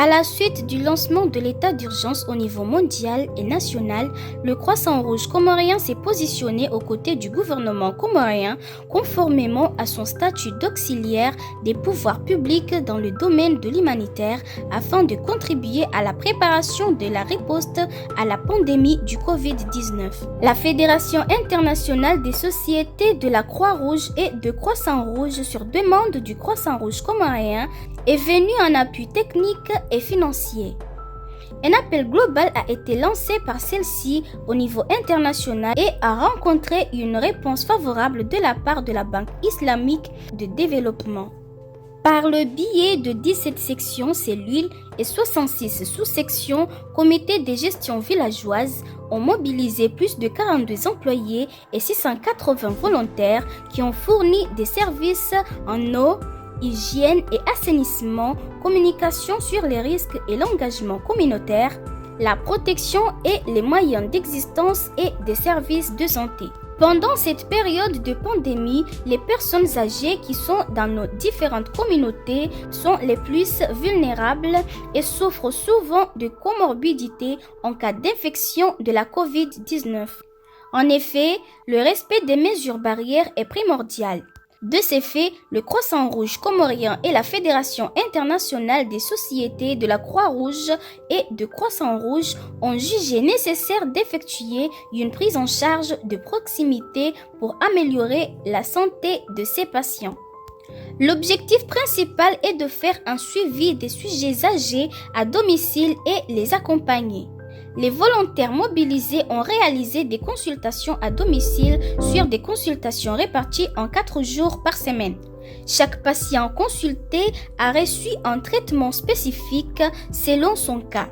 À la suite du lancement de l'état d'urgence au niveau mondial et national, le Croissant Rouge comorien s'est positionné aux côtés du gouvernement comorien conformément à son statut d'auxiliaire des pouvoirs publics dans le domaine de l'humanitaire afin de contribuer à la préparation de la riposte à la pandémie du Covid-19. La Fédération internationale des sociétés de la Croix-Rouge et de Croissant Rouge, sur demande du Croissant Rouge comorien, est venue en appui technique et financier. Un appel global a été lancé par celle-ci au niveau international et a rencontré une réponse favorable de la part de la Banque islamique de développement. Par le biais de 17 sections, cellules et 66 sous-sections, comités de gestion villageoise ont mobilisé plus de 42 employés et 680 volontaires qui ont fourni des services en eau, hygiène et assainissement, communication sur les risques et l'engagement communautaire, la protection et les moyens d'existence et des services de santé. Pendant cette période de pandémie, les personnes âgées qui sont dans nos différentes communautés sont les plus vulnérables et souffrent souvent de comorbidités en cas d'infection de la COVID-19. En effet, le respect des mesures barrières est primordial. De ces faits, le Croissant Rouge comorien et la Fédération internationale des sociétés de la Croix-Rouge et de Croissant Rouge ont jugé nécessaire d'effectuer une prise en charge de proximité pour améliorer la santé de ces patients. L'objectif principal est de faire un suivi des sujets âgés à domicile et les accompagner. Les volontaires mobilisés ont réalisé des consultations à domicile sur des consultations réparties en 4 jours par semaine. Chaque patient consulté a reçu un traitement spécifique selon son cas.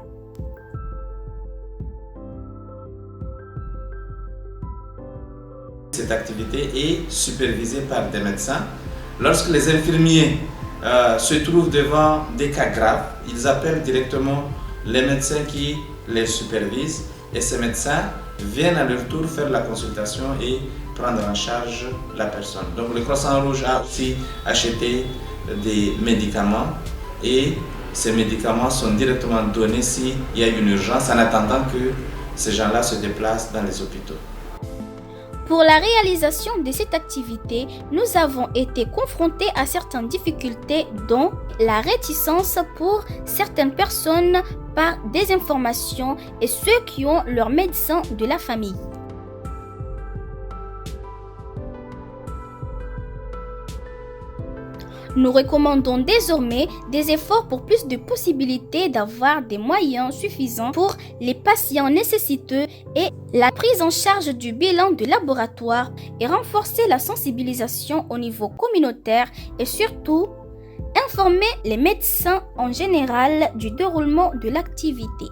Cette activité est supervisée par des médecins. Lorsque les infirmiers se trouvent devant des cas graves, ils appellent directement les médecins qui les supervisent et ces médecins viennent à leur tour faire la consultation et prendre en charge la personne. Donc le Croissant Rouge a aussi acheté des médicaments et ces médicaments sont directement donnés s'il y a une urgence en attendant que ces gens-là se déplacent dans les hôpitaux. Pour la réalisation de cette activité, nous avons été confrontés à certaines difficultés, dont la réticence pour certaines personnes par désinformation et ceux qui ont leur médecin de la famille. Nous recommandons désormais des efforts pour plus de possibilités d'avoir des moyens suffisants pour les patients nécessiteux et la prise en charge du bilan de laboratoire et renforcer la sensibilisation au niveau communautaire et surtout informer les médecins en général du déroulement de l'activité.